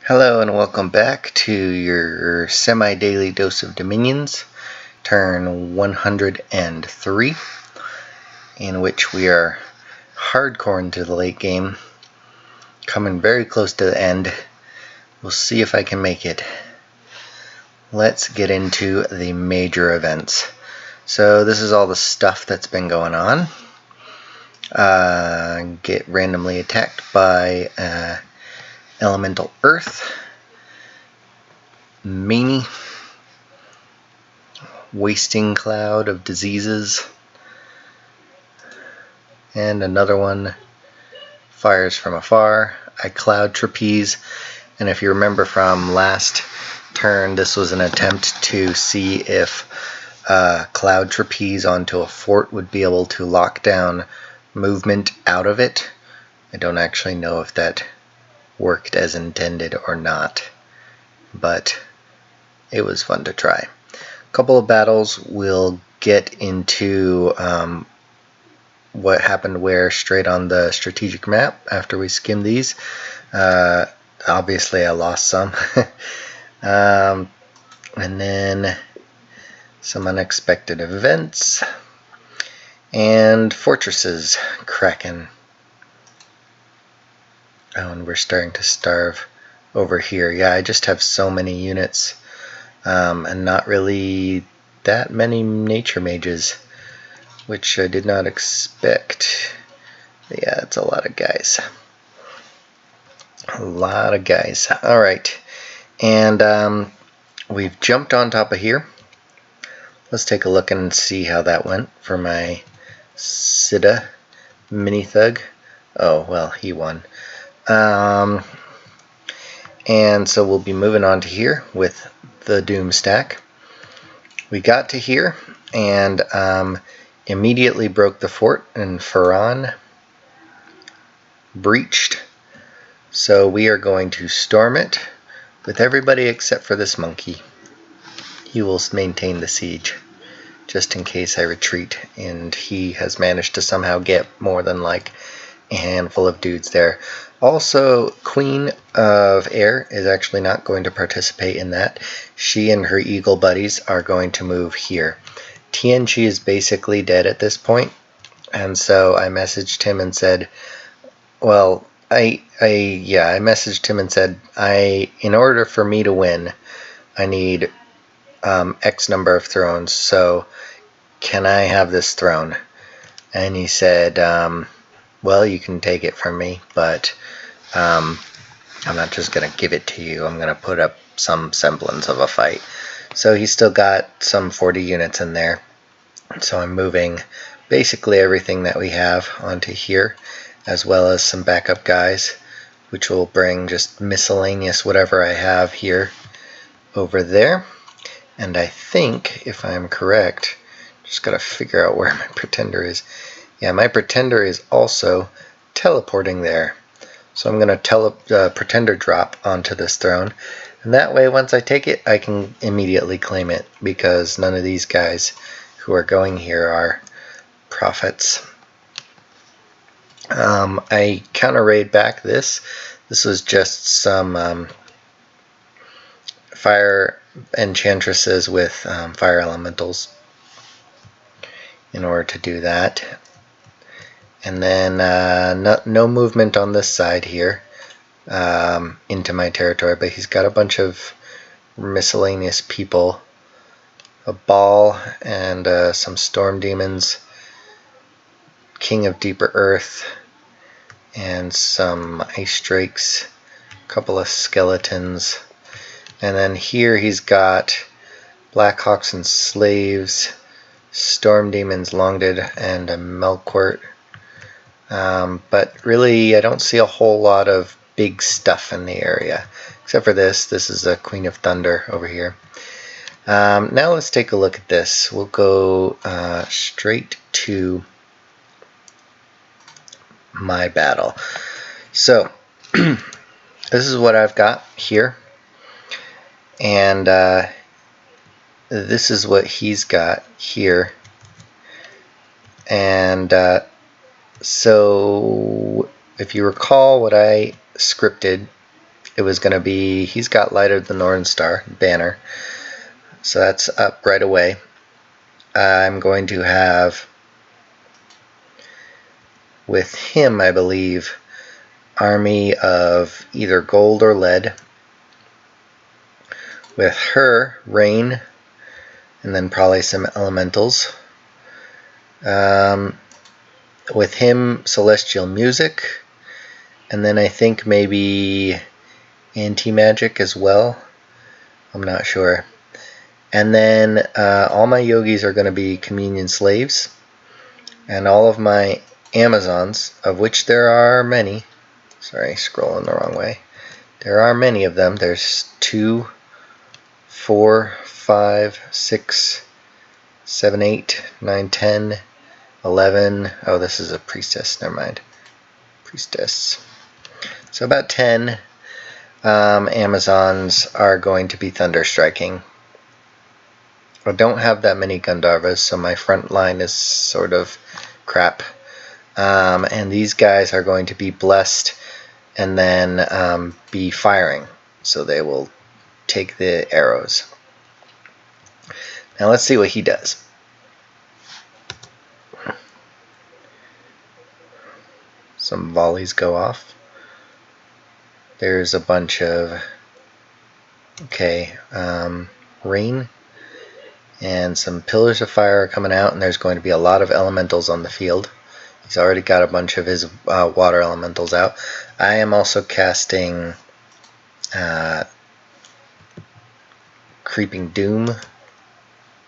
Hello and welcome back to your semi-daily dose of Dominions, turn 103, in which we are hardcore into the late game, coming very close to the end. We'll see if I can make it. Let's get into the major events. So this is all the stuff that's been going on. Get randomly attacked by elemental earth. Mania. Wasting cloud of diseases. And another one, fires from afar. I cloud trapeze. And if you remember from last turn, this was an attempt to see if cloud trapeze onto a fort would be able to lock down movement out of it. I don't actually know if that worked as intended or not, but it was fun to try. A couple of battles will get into what happened where straight on the strategic map after we skim these. Obviously I lost some. And then some unexpected events and fortresses cracking. Oh, and we're starting to starve over here. Yeah, I just have so many units and not really that many nature mages, which I did not expect. But yeah, it's a lot of guys. A lot of guys. Alright, and we've jumped on top of here. Let's take a look and see how that went for my Sida mini thug. Oh, well, he won. And so we'll be moving on to here with the Doom stack. We got to here and immediately broke the fort, and Farron breached. So we are going to storm it with everybody except for this monkey. He will maintain the siege just in case I retreat, and he has managed to somehow get more than like a handful of dudes there. Also, Queen of Air is actually not going to participate in that. She and her eagle buddies are going to move here. TNG is basically dead at this point, and so I messaged him and said, well, I messaged him and said, in order for me to win, I need X number of thrones, so can I have this throne? And he said, well, you can take it from me, but I'm not just going to give it to you. I'm going to put up some semblance of a fight. So he's still got some 40 units in there. So I'm moving basically everything that we have onto here, as well as some backup guys, which will bring just miscellaneous whatever I have here over there. And I think, if I'm correct, just got to figure out where my pretender is. Yeah, my pretender is also teleporting there. So I'm going to pretender drop onto this throne. And that way, once I take it, I can immediately claim it, because none of these guys who are going here are prophets. I counter-raid back this. This was just some fire enchantresses with fire elementals in order to do that. And then no movement on this side here into my territory, but he's got a bunch of miscellaneous people, a ball and some storm demons, king of deeper earth, and some ice drakes, a couple of skeletons, and then here he's got blackhawks and slaves, storm demons, longdead, and a melkort. But really, I don't see a whole lot of big stuff in the area, except for this. This is a Queen of Thunder over here. Now let's take a look at this. We'll go straight to my battle. So, this is what I've got here, and this is what he's got here, and so if you recall what I scripted it was going to be, he's got Light of the Northern Star banner, so that's up right away. I'm going to have with him, I believe, army of either gold or lead. With her, rain, and then probably some elementals. With him, celestial music, and then I think maybe anti-magic as well. I'm not sure. And then all my yogis are going to be communion slaves, and all of my Amazons, of which there are many. Sorry, scrolling the wrong way. There are many of them. There's 2, 4, 5, 6, 7, 8, 9, 10, 11. Oh, this is a priestess. Never mind. Priestess. So about 10 Amazons are going to be thunder striking. I don't have that many Gandharvas, so my front line is sort of crap. And these guys are going to be blessed and then be firing. So they will take the arrows. Now let's see what he does. Some volleys go off. There's a bunch of rain and some pillars of fire are coming out, and there's going to be a lot of elementals on the field. He's already got a bunch of his water elementals out. I am also casting Creeping Doom,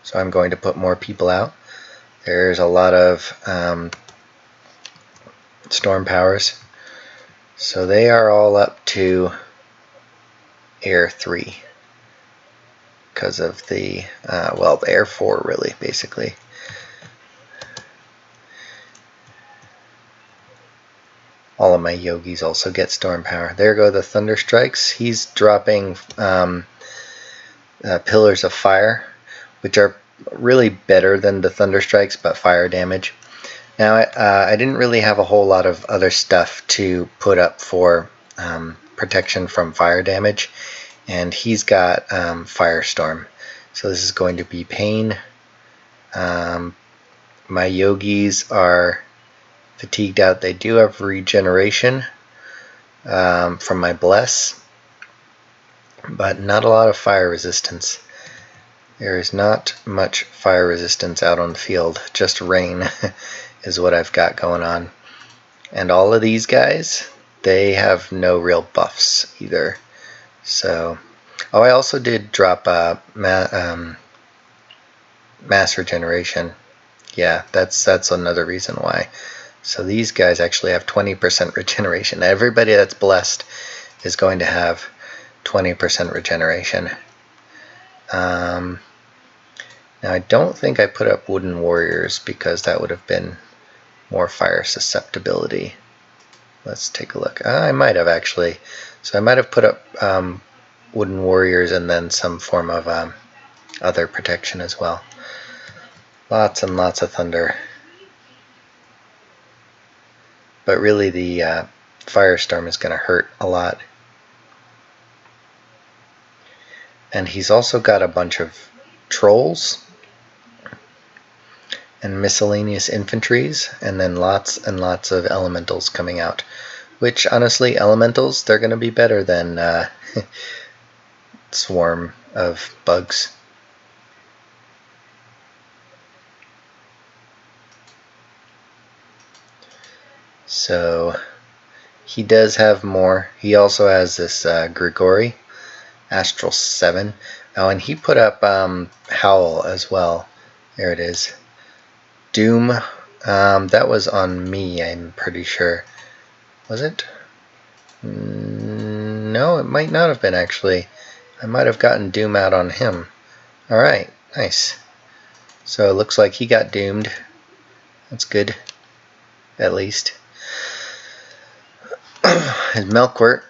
so I'm going to put more people out. There's a lot of storm powers, so they are all up to Air 3 because of the Air 4 really, basically. All of my yogis also get storm power. There go the thunder strikes. He's dropping pillars of fire, which are really better than the thunder strikes, but fire damage. Now I didn't really have a whole lot of other stuff to put up for protection from fire damage, and he's got Firestorm. So this is going to be pain. My yogis are fatigued out. They do have regeneration from my bless, but not a lot of fire resistance. There is not much fire resistance out on the field, just rain is what I've got going on. And all of these guys, they have no real buffs either. So, I also did drop mass regeneration. Yeah, that's another reason why. So these guys actually have 20% regeneration. Everybody that's blessed is going to have 20% regeneration. Now I don't think I put up wooden warriors because that would have been more fire susceptibility. Let's take a look. I might have actually. So I might have put up wooden warriors and then some form of other protection as well. Lots and lots of thunder. But really the firestorm is going to hurt a lot. And he's also got a bunch of trolls and miscellaneous infantries, and then lots and lots of elementals coming out. Which, honestly, elementals, they're going to be better than swarm of bugs. So he does have more. He also has this Grigori, Astral 7. Oh, and he put up Howl as well. There it is. Doom. That was on me, I'm pretty sure. Was it? No, it might not have been actually. I might have gotten Doom out on him. Alright, nice. So it looks like he got doomed. That's good. At least. His Melkwort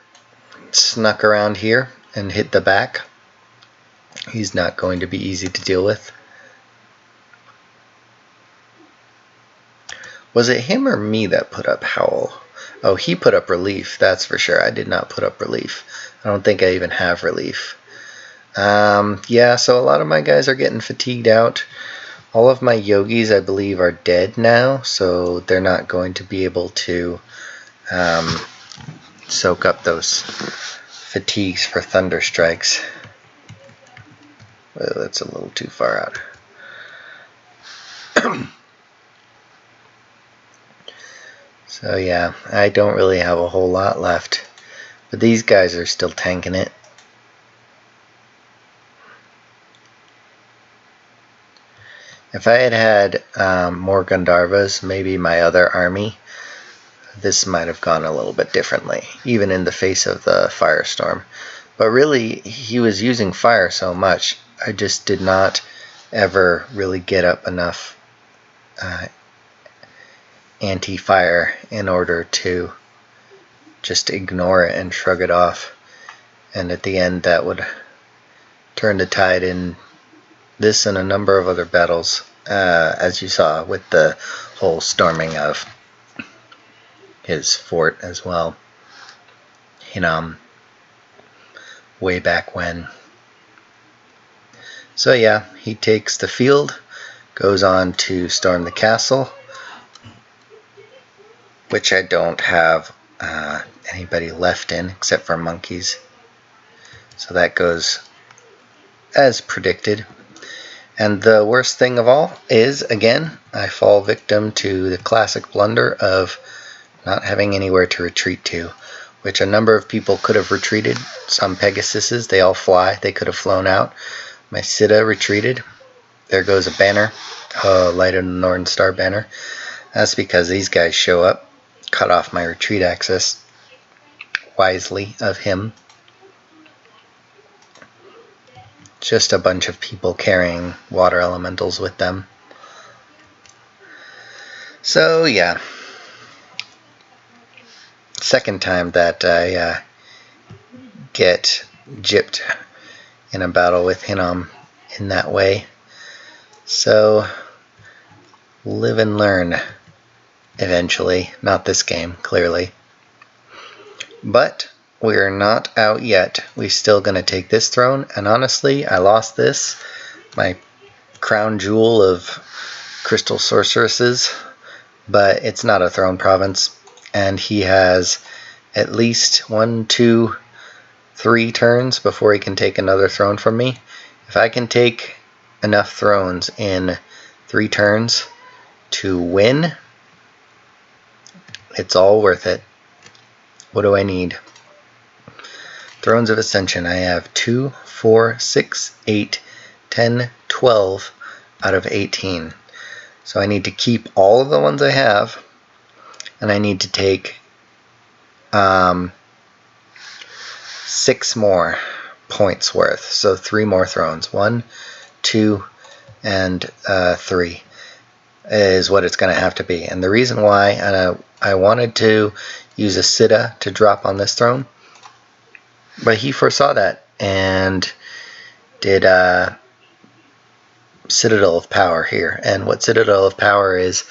snuck around here and hit the back. He's not going to be easy to deal with. Was it him or me that put up Howl? Oh, he put up relief, that's for sure. I did not put up relief. I don't think I even have relief. Yeah, so a lot of my guys are getting fatigued out. All of my yogis, I believe, are dead now, so they're not going to be able to soak up those fatigues for thunder strikes. Well, that's a little too far out. So yeah, I don't really have a whole lot left, but these guys are still tanking it. If I had had more Gandharvas, maybe my other army, this might have gone a little bit differently, even in the face of the firestorm. But really, he was using fire so much, I just did not ever really get up enough anti-fire in order to just ignore it and shrug it off. And at the end, that would turn the tide in this and a number of other battles, as you saw with the whole storming of his fort as well, way back when. So yeah, he takes the field, goes on to storm the castle, which I don't have anybody left in except for monkeys. So that goes as predicted. And the worst thing of all is, again, I fall victim to the classic blunder of not having anywhere to retreat to, which a number of people could have retreated. Some Pegasuses, they all fly, they could have flown out. My Siddha retreated. There goes a banner, Light of the Northern Star banner. That's because these guys show up, cut off my retreat access. Wisely of him. Just a bunch of people carrying water elementals with them. So yeah, second time that I get gypped in a battle with Hinnom in that way. So live and learn eventually. Not this game, clearly. But we're not out yet. We're still going to take this throne, and honestly, I lost this, my crown jewel of crystal sorceresses, but it's not a throne province, and he has at least 1, 2, 3 turns before he can take another throne from me. If I can take enough thrones in 3 turns to win, it's all worth it. What do I need? Thrones of Ascension. I have 2, 4, 6, 8, 10, 12 out of 18. So I need to keep all of the ones I have, and I need to take 6 more points worth. So 3 more thrones. 1, 2, and 3 is what it's going to have to be. And the reason why, and I wanted to use a Siddha to drop on this throne, but he foresaw that and did Citadel of Power here. And what Citadel of Power is,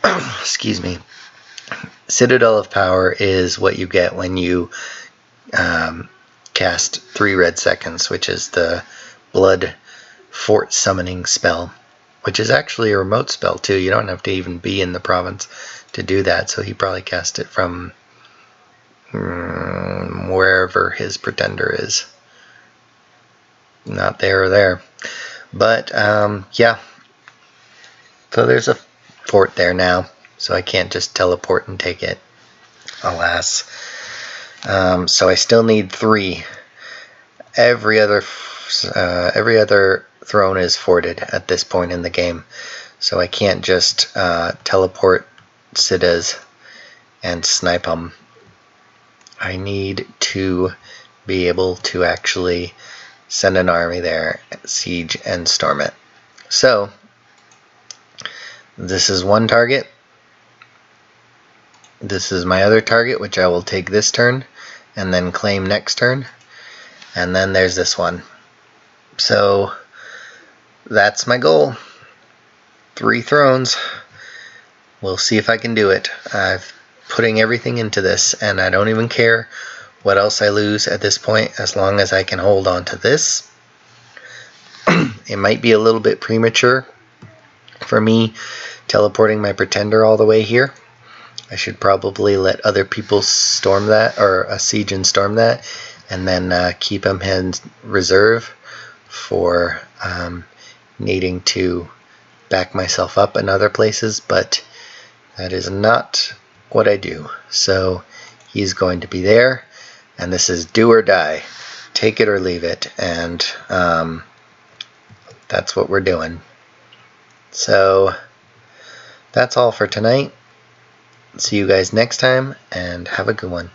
excuse me, Citadel of Power is what you get when you cast 3 red seconds, which is the blood fort summoning spell, which is actually a remote spell too. You don't have to even be in the province to do that, so he probably cast it from wherever his pretender is. Not there or there. But yeah, so there's a fort there now, so I can't just teleport and take it, alas. So I still need 3. Every other throne is forted at this point in the game, so I can't just teleport Siddhas and snipe them. I need to be able to actually send an army there, siege, and storm it. So this is one target. This is my other target, which I will take this turn and then claim next turn. And then there's this one. So that's my goal. 3 thrones. We'll see if I can do it. I've putting everything into this, and I don't even care what else I lose at this point as long as I can hold on to this. It might be a little bit premature for me teleporting my pretender all the way here. I should probably let other people storm that, or siege and storm that, and then keep them in reserve for needing to back myself up in other places, but that is not what I do. So he's going to be there, and this is do or die. Take it or leave it, and that's what we're doing. So that's all for tonight. See you guys next time, and have a good one.